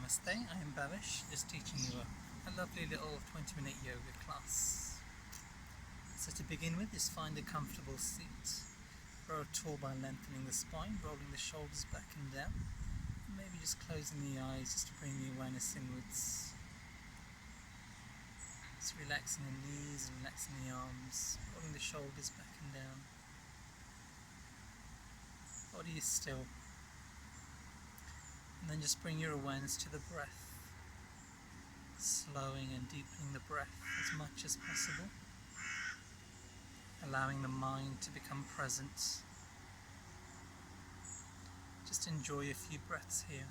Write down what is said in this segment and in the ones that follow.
Namaste, I am Babish, just teaching you a lovely little 20-minute yoga class. So to begin with, just find a comfortable seat. Grow tall by lengthening the spine, rolling the shoulders back and down. And maybe just closing the eyes just to bring the awareness inwards. Just relaxing the knees and relaxing the arms, rolling the shoulders back and down. Body is still. And then just bring your awareness to the breath, slowing and deepening the breath as much as possible, allowing the mind to become present. Just enjoy a few breaths here.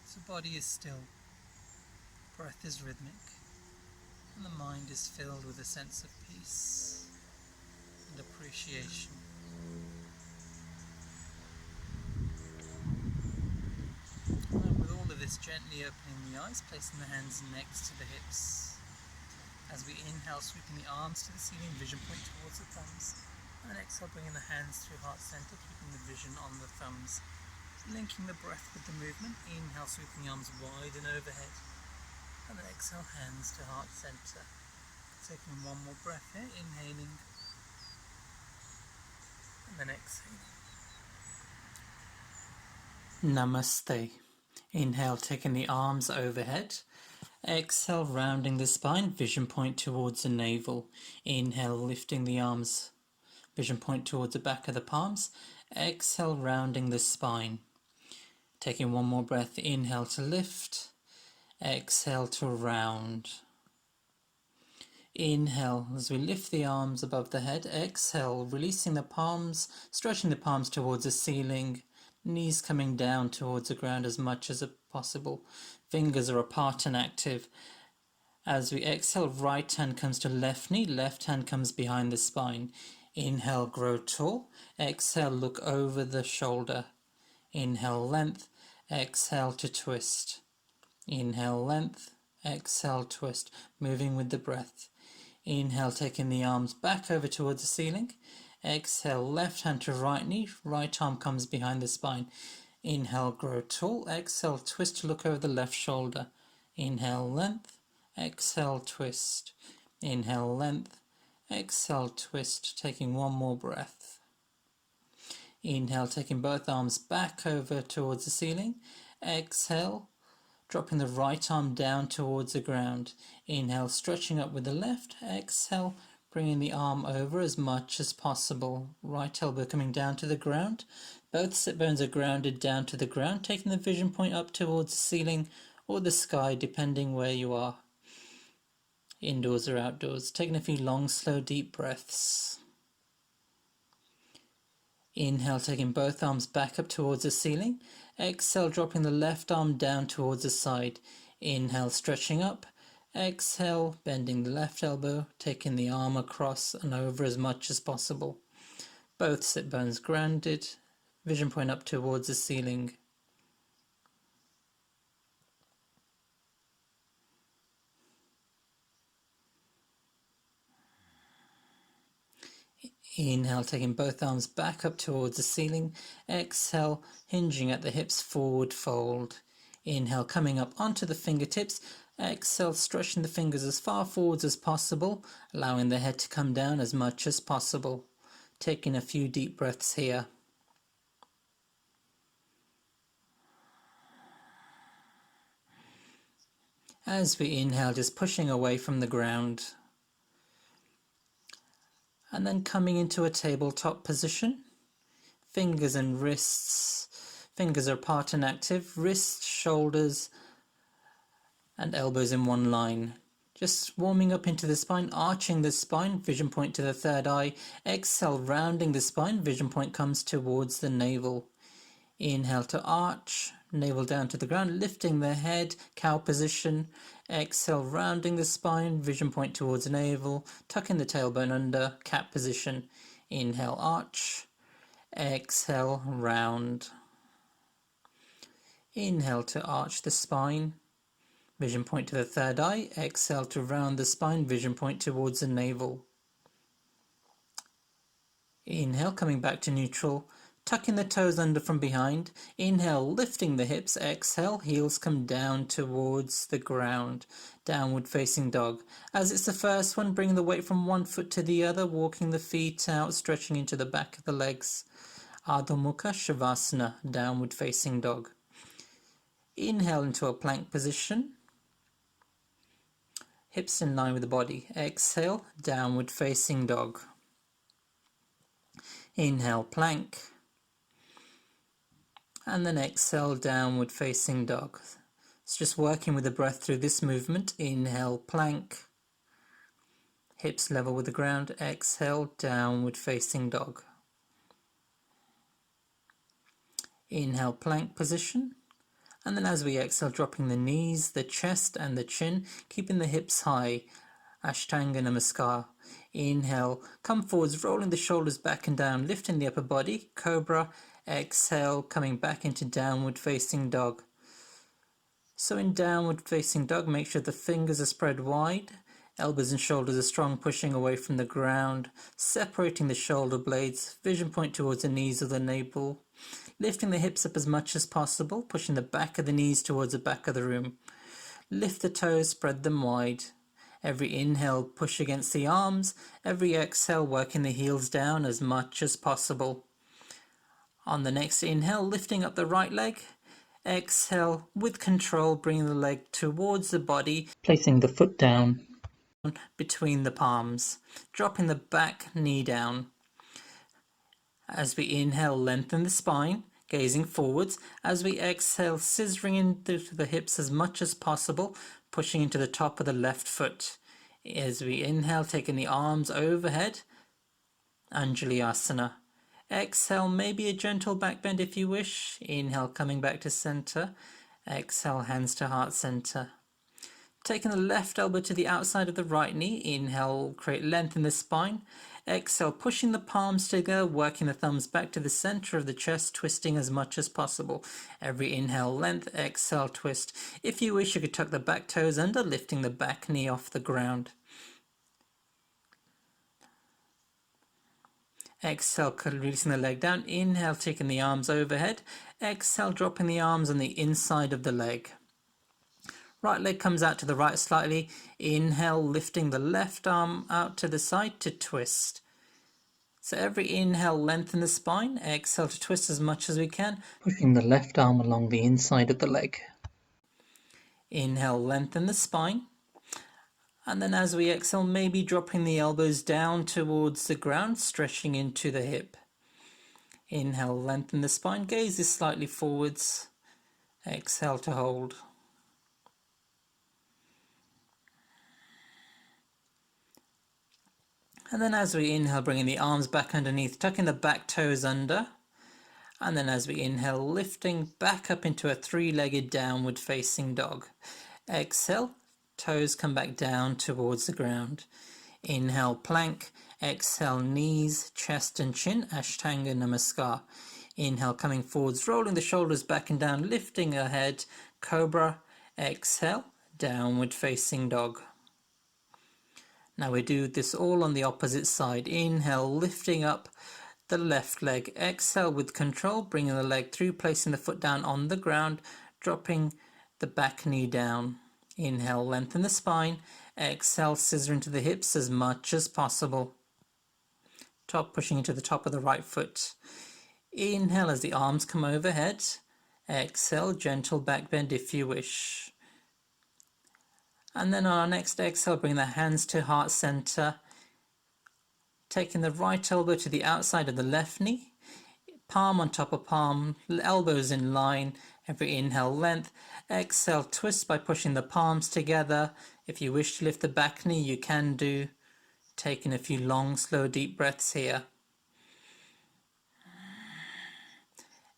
So body is still, breath is rhythmic, and the mind is filled with a sense of peace and appreciation. And with all of this, gently opening the eyes, placing the hands next to the hips. As we inhale, sweeping the arms to the ceiling, vision point towards the thumbs. And then exhale, bringing the hands to heart center, keeping the vision on the thumbs. Linking the breath with the movement. Inhale, sweeping the arms wide and overhead. And then exhale, hands to heart center. Taking one more breath here, inhaling. And then exhaling. Namaste. Inhale, taking the arms overhead. Exhale, rounding the spine, vision point towards the navel. Inhale, lifting the arms, vision point towards the back of the palms. Exhale, rounding the spine. Taking one more breath, inhale to lift. Exhale to round. Inhale as we lift the arms above the head. Exhale, releasing the palms, stretching the palms towards the ceiling. Knees coming down towards the ground as much as possible. Fingers are apart and active. As we exhale, right hand comes to left knee, left hand comes behind the spine. Inhale, grow tall. Exhale, look over the shoulder. Inhale, length. Exhale to twist. Inhale, length. Exhale, twist. Moving with the breath. Inhale, taking the arms back over towards the ceiling. Exhale, left hand to right knee, right arm comes behind the spine. Inhale, grow tall. Exhale, twist to look over the left shoulder. Inhale, length. Exhale, twist. Inhale, length. Exhale, twist. Taking one more breath. Inhale, taking both arms back over towards the ceiling. Exhale, dropping the right arm down towards the ground. Inhale, stretching up with the left. Exhale, bringing the arm over as much as possible. Right elbow coming down to the ground. Both sit bones are grounded down to the ground, taking the vision point up towards the ceiling or the sky, depending where you are. Indoors or outdoors. Taking a few long, slow, deep breaths. Inhale, taking both arms back up towards the ceiling. Exhale, dropping the left arm down towards the side. Inhale, stretching up. Exhale, bending the left elbow, taking the arm across and over as much as possible. Both sit bones grounded, vision point up towards the ceiling. Inhale, taking both arms back up towards the ceiling. Exhale, hinging at the hips, forward fold. Inhale, coming up onto the fingertips. Exhale, stretching the fingers as far forwards as possible, allowing the head to come down as much as possible. Taking a few deep breaths here. As we inhale, just pushing away from the ground. And then coming into a tabletop position. Fingers and wrists. Fingers are apart and active. Wrists, shoulders, and elbows in one line. Just warming up into the spine, arching the spine, vision point to the third eye. Exhale, rounding the spine, vision point comes towards the navel. Inhale to arch, navel down to the ground, lifting the head, cow position. Exhale, rounding the spine, vision point towards the navel, tucking the tailbone under, cat position. Inhale, arch. Exhale, round. Inhale to arch the spine. Vision point to the third eye. Exhale to round the spine. Vision point towards the navel. Inhale, coming back to neutral. Tucking the toes under from behind. Inhale, lifting the hips. Exhale, heels come down towards the ground. Downward facing dog. As it's the first one, bring the weight from one foot to the other, walking the feet out, stretching into the back of the legs. Adho Mukha Shavasana, downward facing dog. Inhale into a plank position. Hips in line with the body. Exhale, downward facing dog. Inhale, plank. And then exhale, downward facing dog. It's just working with the breath through this movement. Inhale, plank. Hips level with the ground. Exhale, downward facing dog. Inhale, plank position. And then as we exhale, dropping the knees, the chest and the chin, keeping the hips high. Ashtanga Namaskar. Inhale, come forwards, rolling the shoulders back and down, lifting the upper body. Cobra. Exhale, coming back into downward facing dog. So in downward facing dog, make sure the fingers are spread wide, elbows and shoulders are strong, pushing away from the ground, separating the shoulder blades, vision point towards the knees or the navel, lifting the hips up as much as possible, pushing the back of the knees towards the back of the room. Lift the toes, spread them wide. Every inhale, push against the arms. Every exhale, working the heels down as much as possible. On the next inhale, lifting up the right leg. Exhale, with control, bring the leg towards the body, placing the foot down between the palms, dropping the back knee down. As we inhale, lengthen the spine, gazing forwards. As we exhale, scissoring into the hips as much as possible, pushing into the top of the left foot. As we inhale, taking the arms overhead, Anjali Asana. Exhale, maybe a gentle back bend if you wish. Inhale, coming back to center. Exhale, hands to heart center. Taking the left elbow to the outside of the right knee. Inhale, create length in the spine. Exhale, pushing the palms together, working the thumbs back to the center of the chest, twisting as much as possible. Every inhale, length. Exhale, twist. If you wish, you could tuck the back toes under, lifting the back knee off the ground. Exhale, releasing the leg down. Inhale, taking the arms overhead. Exhale, dropping the arms on the inside of the leg. Right leg comes out to the right slightly. Inhale, lifting the left arm out to the side to twist. So every inhale, lengthen the spine. Exhale to twist as much as we can, pushing the left arm along the inside of the leg. Inhale, lengthen the spine. And then as we exhale, maybe dropping the elbows down towards the ground, stretching into the hip. Inhale, lengthen the spine, gaze is slightly forwards. Exhale to hold. And then as we inhale, bringing the arms back underneath, tucking the back toes under. And then as we inhale, lifting back up into a three-legged downward facing dog. Exhale, toes come back down towards the ground. Inhale, plank. Exhale, knees, chest and chin, Ashtanga Namaskar. Inhale, coming forwards, rolling the shoulders back and down, lifting her head, Cobra. Exhale, downward facing dog. Now we do this all on the opposite side. Inhale, lifting up the left leg. Exhale with control, bringing the leg through, placing the foot down on the ground, dropping the back knee down. Inhale, lengthen the spine. Exhale, scissor into the hips as much as possible. Top pushing into the top of the right foot. Inhale as the arms come overhead. Exhale, gentle back bend if you wish. And then on our next exhale, bring the hands to heart center. Taking the right elbow to the outside of the left knee. Palm on top of palm, elbows in line. Every inhale, length. Exhale, twist by pushing the palms together. If you wish to lift the back knee, you can do. Taking a few long, slow, deep breaths here.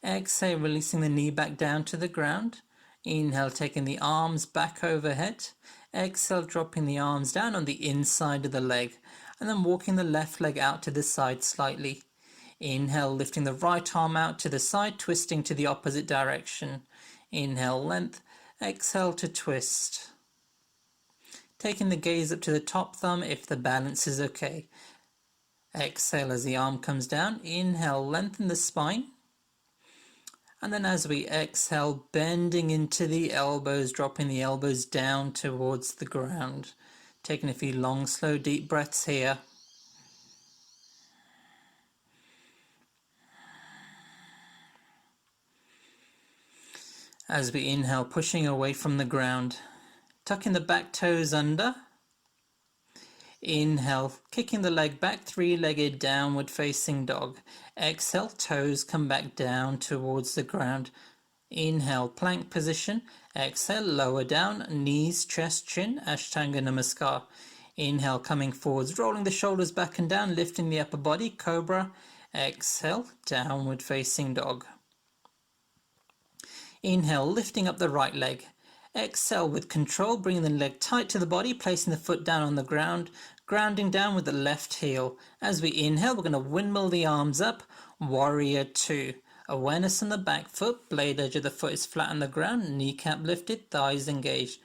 Exhale, releasing the knee back down to the ground. Inhale, taking the arms back overhead. Exhale, dropping the arms down on the inside of the leg. And then walking the left leg out to the side slightly. Inhale, lifting the right arm out to the side, twisting to the opposite direction. Inhale, length. Exhale to twist. Taking the gaze up to the top thumb if the balance is okay. Exhale as the arm comes down. Inhale, lengthen the spine. And then as we exhale, bending into the elbows, dropping the elbows down towards the ground. Taking a few long, slow, deep breaths here. As we inhale, pushing away from the ground. Tucking the back toes under. Inhale, kicking the leg back, three-legged downward facing dog. Exhale, toes come back down towards the ground. Inhale, plank position. Exhale, lower down, knees, chest, chin, Ashtanga Namaskar. Inhale, coming forwards, rolling the shoulders back and down, lifting the upper body, Cobra. Exhale, downward facing dog. Inhale, lifting up the right leg. Exhale with control, bringing the leg tight to the body, placing the foot down on the ground, grounding down with the left heel. As we inhale, we're going to windmill the arms up, Warrior Two. Awareness on the back foot, blade edge of the foot is flat on the ground, kneecap lifted, thighs engaged.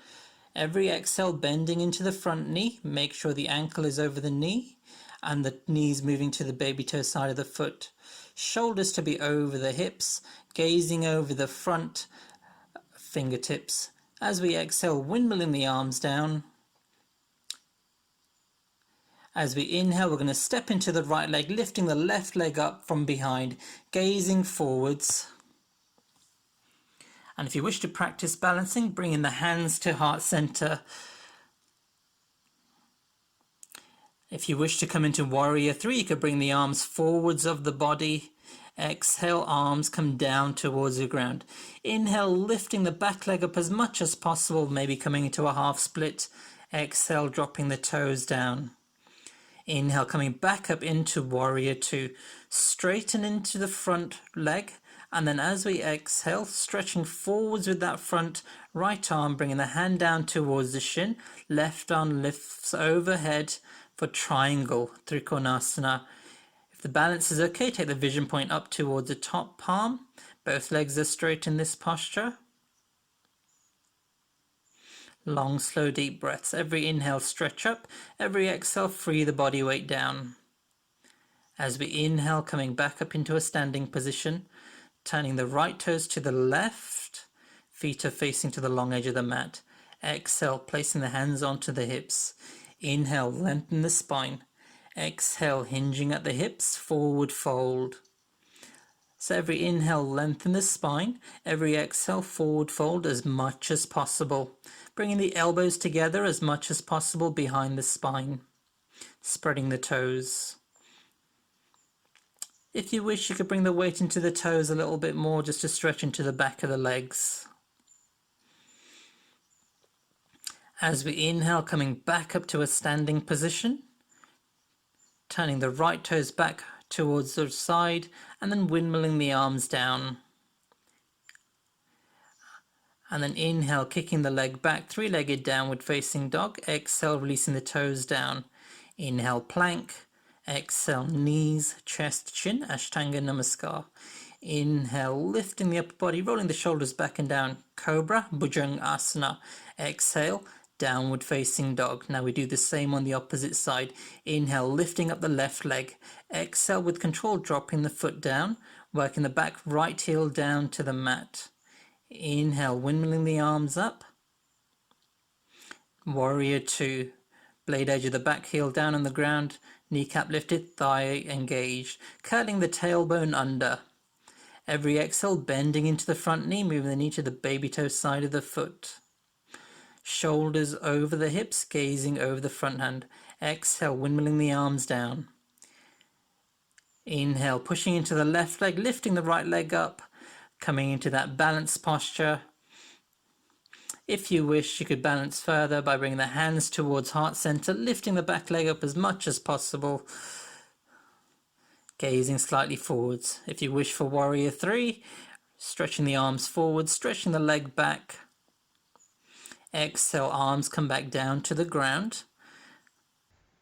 Every exhale, bending into the front knee, make sure the ankle is over the knee, and the knees moving to the baby toe side of the foot. Shoulders to be over the hips, gazing over the front fingertips. As we exhale, windmilling the arms down. As we inhale, we're going to step into the right leg, lifting the left leg up from behind, gazing forwards. And if you wish to practice balancing, bring in the hands to heart center. If you wish to come into Warrior Three, you could bring the arms forwards of the body. Exhale, arms come down towards the ground. Inhale, lifting the back leg up as much as possible, maybe coming into a half split. Exhale, dropping the toes down. Inhale, coming back up into Warrior Two. Straighten into the front leg. And then as we exhale, stretching forwards with that front right arm, bringing the hand down towards the shin. Left arm lifts overhead for triangle, Trikonasana. If the balance is okay, take the vision point up towards the top palm. Both legs are straight in this posture. Long, slow, deep breaths. Every inhale, stretch up. Every exhale, free the body weight down. As we inhale, coming back up into a standing position, turning the right toes to the left, feet are facing to the long edge of the mat. Exhale, placing the hands onto the hips. Inhale, lengthen the spine. Exhale, hinging at the hips, forward fold. So every inhale, lengthen the spine. Every exhale, forward fold as much as possible. Bringing the elbows together as much as possible behind the spine. Spreading the toes. If you wish, you could bring the weight into the toes a little bit more just to stretch into the back of the legs. As we inhale, coming back up to a standing position, turning the right toes back towards the side and then windmilling the arms down. And then inhale, kicking the leg back, three-legged downward facing dog. Exhale, releasing the toes down. Inhale, plank. Exhale, knees, chest, chin, Ashtanga Namaskar. Inhale, lifting the upper body, rolling the shoulders back and down, Cobra, Bhujanga Asana. Exhale, downward facing dog. Now we do the same on the opposite side. Inhale, lifting up the left leg. Exhale, with control, dropping the foot down, working the back right heel down to the mat. Inhale, windmilling the arms up. Warrior Two. Blade edge of the back heel down on the ground, kneecap lifted, thigh engaged, curling the tailbone under. Every exhale, bending into the front knee, moving the knee to the baby toe side of the foot. Shoulders over the hips, gazing over the front hand. Exhale, windmilling the arms down. Inhale, pushing into the left leg, lifting the right leg up, coming into that balanced posture. If you wish, you could balance further by bringing the hands towards heart center, lifting the back leg up as much as possible, gazing slightly forwards. If you wish for Warrior Three, stretching the arms forward, stretching the leg back. Exhale, arms come back down to the ground.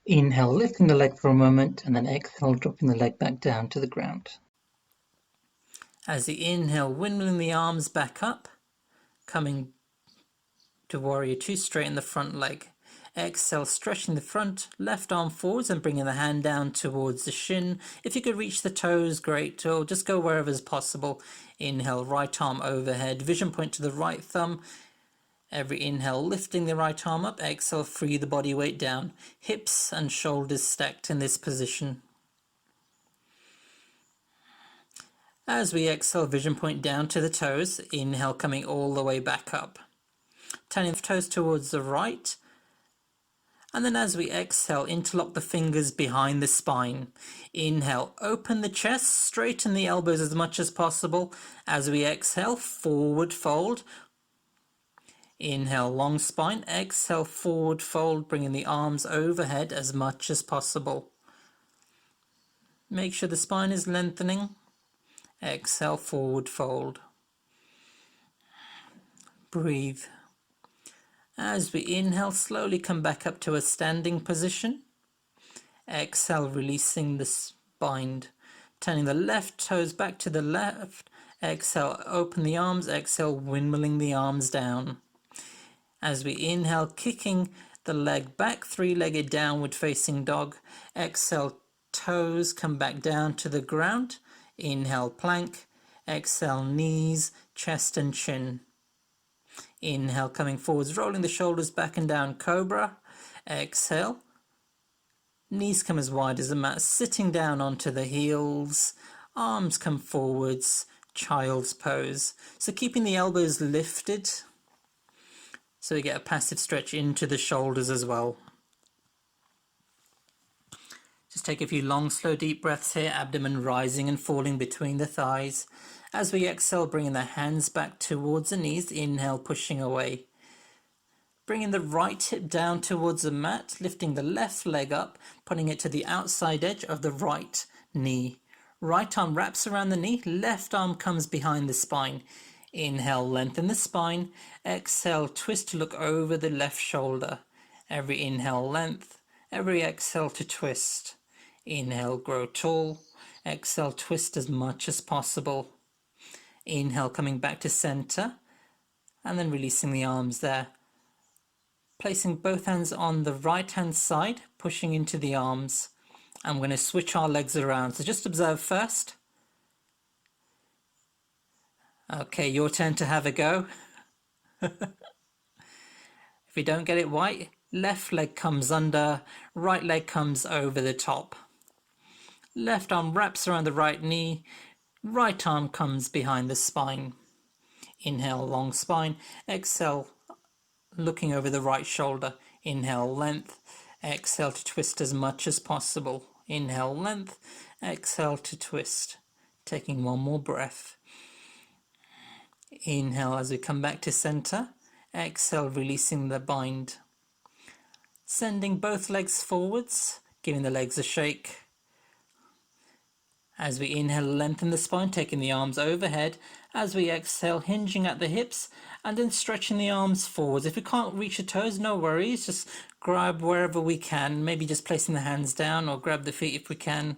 Inhale, lifting the leg for a moment, and then exhale, dropping the leg back down to the ground. As you inhale, windmilling the arms back up, coming to Warrior Two, straighten the front leg. Exhale, stretching the front, left arm forwards and bringing the hand down towards the shin. If you could reach the toes, great, or just go wherever is possible. Inhale, right arm overhead, vision point to the right thumb. Every inhale, lifting the right arm up. Exhale, free the body weight down. Hips and shoulders stacked in this position. As we exhale, vision point down to the toes. Inhale, coming all the way back up. Turning the toes towards the right. And then as we exhale, interlock the fingers behind the spine. Inhale, open the chest, straighten the elbows as much as possible. As we exhale, forward fold. Inhale, long spine. Exhale, forward fold, bringing the arms overhead as much as possible. Make sure the spine is lengthening. Exhale, forward fold. Breathe. As we inhale, slowly come back up to a standing position. Exhale, releasing the spine. Turning the left toes back to the left. Exhale, open the arms. Exhale, windmilling the arms down. As we inhale, kicking the leg back, three-legged downward facing dog. Exhale, toes come back down to the ground. Inhale, plank. Exhale, knees, chest and chin. Inhale, coming forwards, rolling the shoulders back and down, cobra. Exhale, knees come as wide as the mat, sitting down onto the heels. Arms come forwards, child's pose. So keeping the elbows lifted, so we get a passive stretch into the shoulders as well. Just take a few long, slow, deep breaths here, abdomen rising and falling between the thighs. As we exhale, bringing the hands back towards the knees, inhale, pushing away. Bringing the right hip down towards the mat, lifting the left leg up, putting it to the outside edge of the right knee. Right arm wraps around the knee, left arm comes behind the spine. Inhale, lengthen the spine. Exhale, twist to look over the left shoulder. Every inhale, length. Every exhale to twist. Inhale, grow tall. Exhale, twist as much as possible. Inhale, coming back to center. And then releasing the arms there. Placing both hands on the right hand side, pushing into the arms. I'm going to switch our legs around. So just observe first. Okay, your turn to have a go. If you don't get it right, left leg comes under, right leg comes over the top. Left arm wraps around the right knee, right arm comes behind the spine. Inhale, long spine. Exhale, looking over the right shoulder. Inhale, length. Exhale to twist as much as possible. Inhale, length. Exhale to twist. Taking one more breath. Inhale as we come back to center. Exhale, releasing the bind. Sending both legs forwards, giving the legs a shake. As we inhale, lengthen the spine, taking the arms overhead. As we exhale, hinging at the hips and then stretching the arms forwards. If we can't reach the toes, no worries. Just grab wherever we can. Maybe just placing the hands down or grab the feet if we can.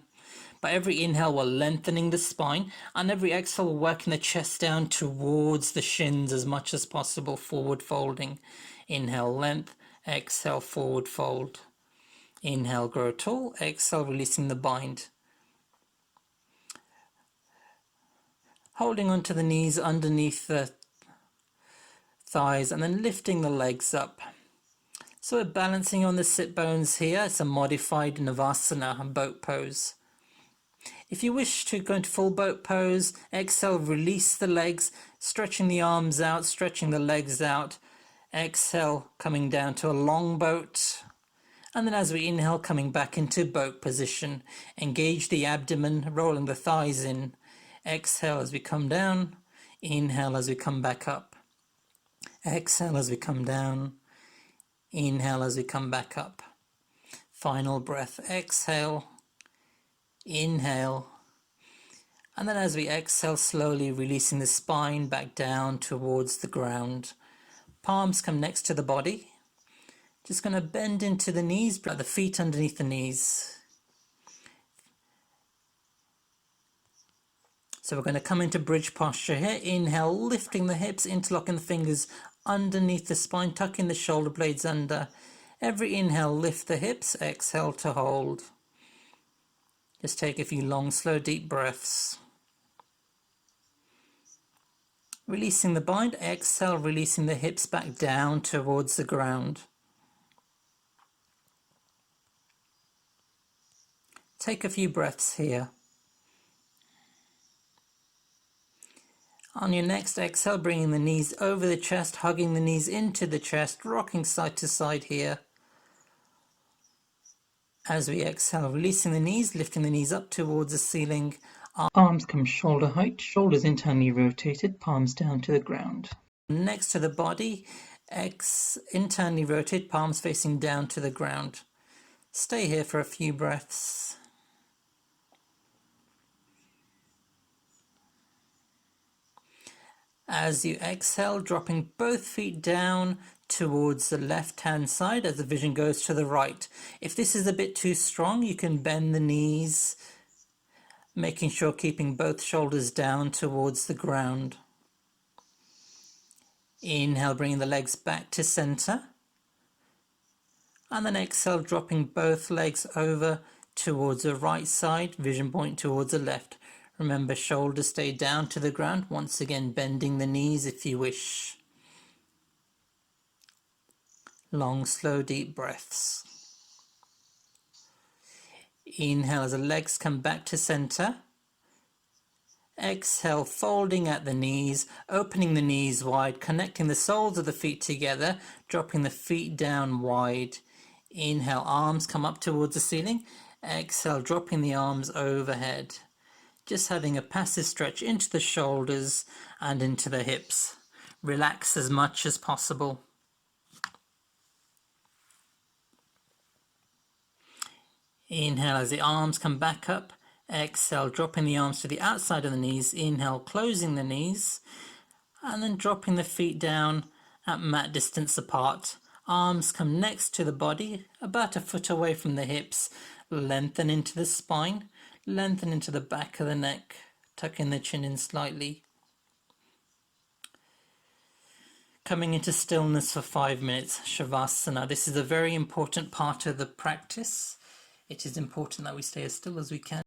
But every inhale, we're lengthening the spine. And every exhale, we're working the chest down towards the shins as much as possible, forward folding. Inhale, length. Exhale, forward fold. Inhale, grow tall. Exhale, releasing the bind. Holding onto the knees underneath the thighs and then lifting the legs up. So we're balancing on the sit bones here. It's a modified Navasana, boat pose. If you wish to go into full boat pose, exhale, release the legs, stretching the arms out, stretching the legs out. Exhale, coming down to a long boat. And then as we inhale, coming back into boat position. Engage the abdomen, rolling the thighs in. Exhale as we come down. Inhale as we come back up. Exhale as we come down. Inhale as we come back up. Final breath. Exhale. Inhale. And then as we exhale, slowly releasing the spine back down towards the ground. Palms come next to the body. Just going to bend into the knees, bring the feet underneath the knees. So we're going to come into bridge posture here. Inhale, lifting the hips, interlocking the fingers underneath the spine, tucking the shoulder blades under. Every inhale, lift the hips, exhale to hold. Just take a few long, slow, deep breaths. Releasing the bind, exhale, releasing the hips back down towards the ground. Take a few breaths here. On your next exhale, bringing the knees over the chest, hugging the knees into the chest, rocking side to side here. As we exhale, releasing the knees, lifting the knees up towards the ceiling. Arms come shoulder height, shoulders internally rotated, palms down to the ground. Next to the body, internally rotate, palms facing down to the ground. Stay here for a few breaths. As you exhale, dropping both feet down towards the left-hand side as the vision goes to the right. If this is a bit too strong, you can bend the knees, making sure keeping both shoulders down towards the ground. Inhale, bringing the legs back to center. And then exhale, dropping both legs over towards the right side, vision point towards the left. Remember, shoulders stay down to the ground, once again bending the knees if you wish. Long, slow, deep breaths. Inhale as the legs come back to center. Exhale, folding at the knees, opening the knees wide, connecting the soles of the feet together, dropping the feet down wide. Inhale, arms come up towards the ceiling. Exhale, dropping the arms overhead. Just having a passive stretch into the shoulders and into the hips. Relax as much as possible. Inhale as the arms come back up. Exhale, dropping the arms to the outside of the knees. Inhale, closing the knees. And then dropping the feet down at mat distance apart. Arms come next to the body, about a foot away from the hips. Lengthen into the spine. Lengthen into the back of the neck, tucking the chin in slightly. Coming into stillness for 5 minutes, Shavasana. This is a very important part of the practice. It is important that we stay as still as we can.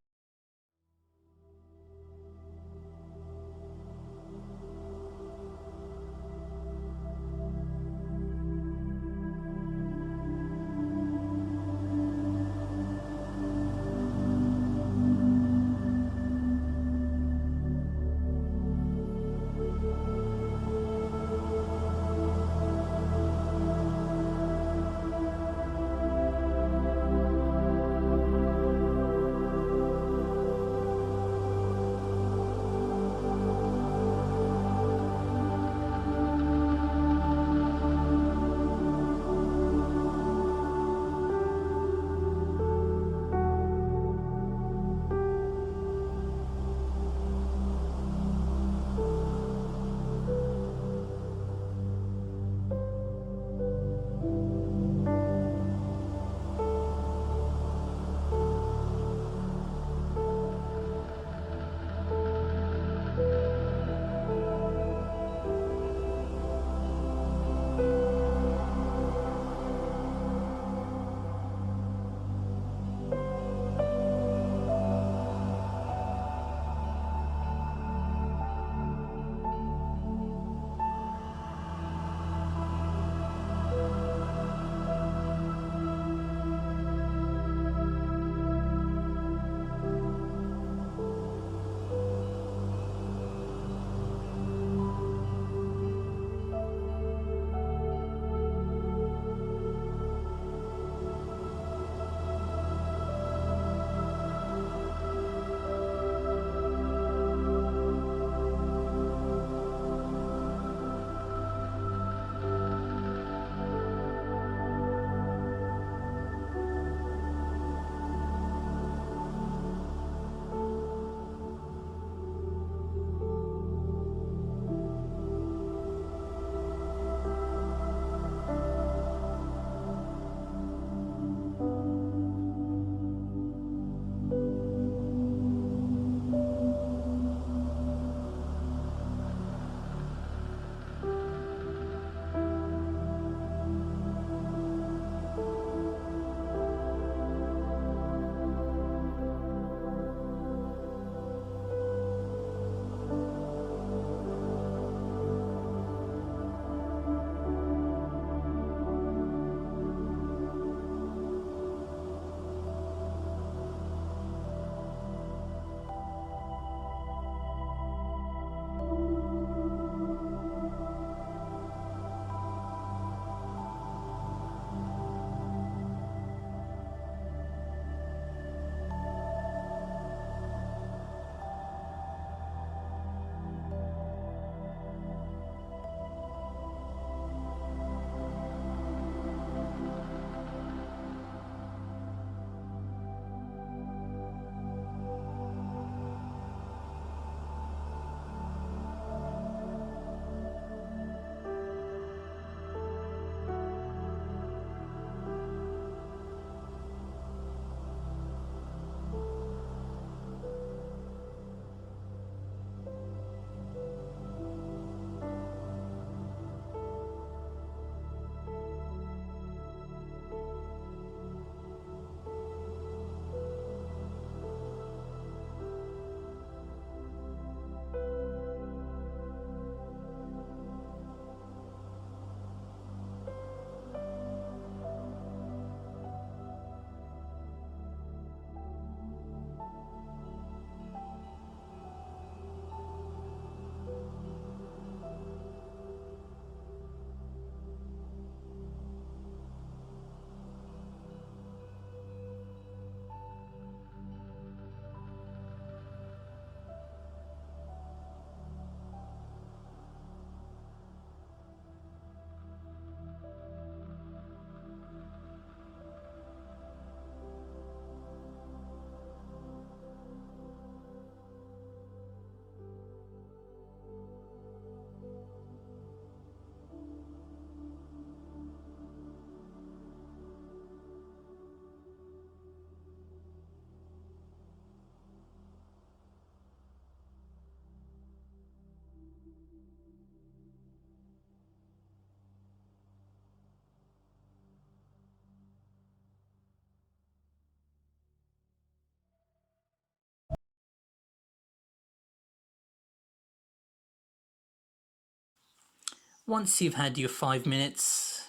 Once you've had your 5 minutes,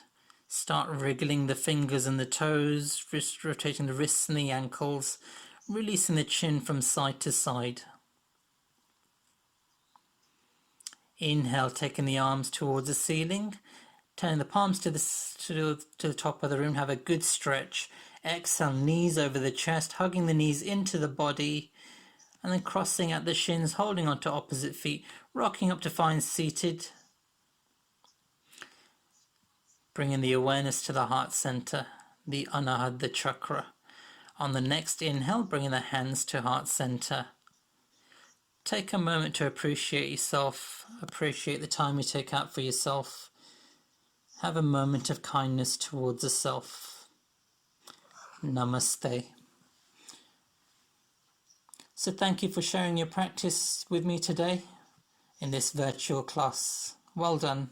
start wriggling the fingers and the toes, rotating the wrists and the ankles, releasing the chin from side to side. Inhale, taking the arms towards the ceiling, turning the palms to the top of the room, have a good stretch. Exhale, knees over the chest, hugging the knees into the body, and then crossing at the shins, holding onto opposite feet, rocking up to find seated. Bringing the awareness to the heart center, the Anahata chakra. On the next inhale, bringing the hands to heart center. Take a moment to appreciate yourself, appreciate the time you take out for yourself. Have a moment of kindness towards the self. Namaste. So thank you for sharing your practice with me today in this virtual class. Well done.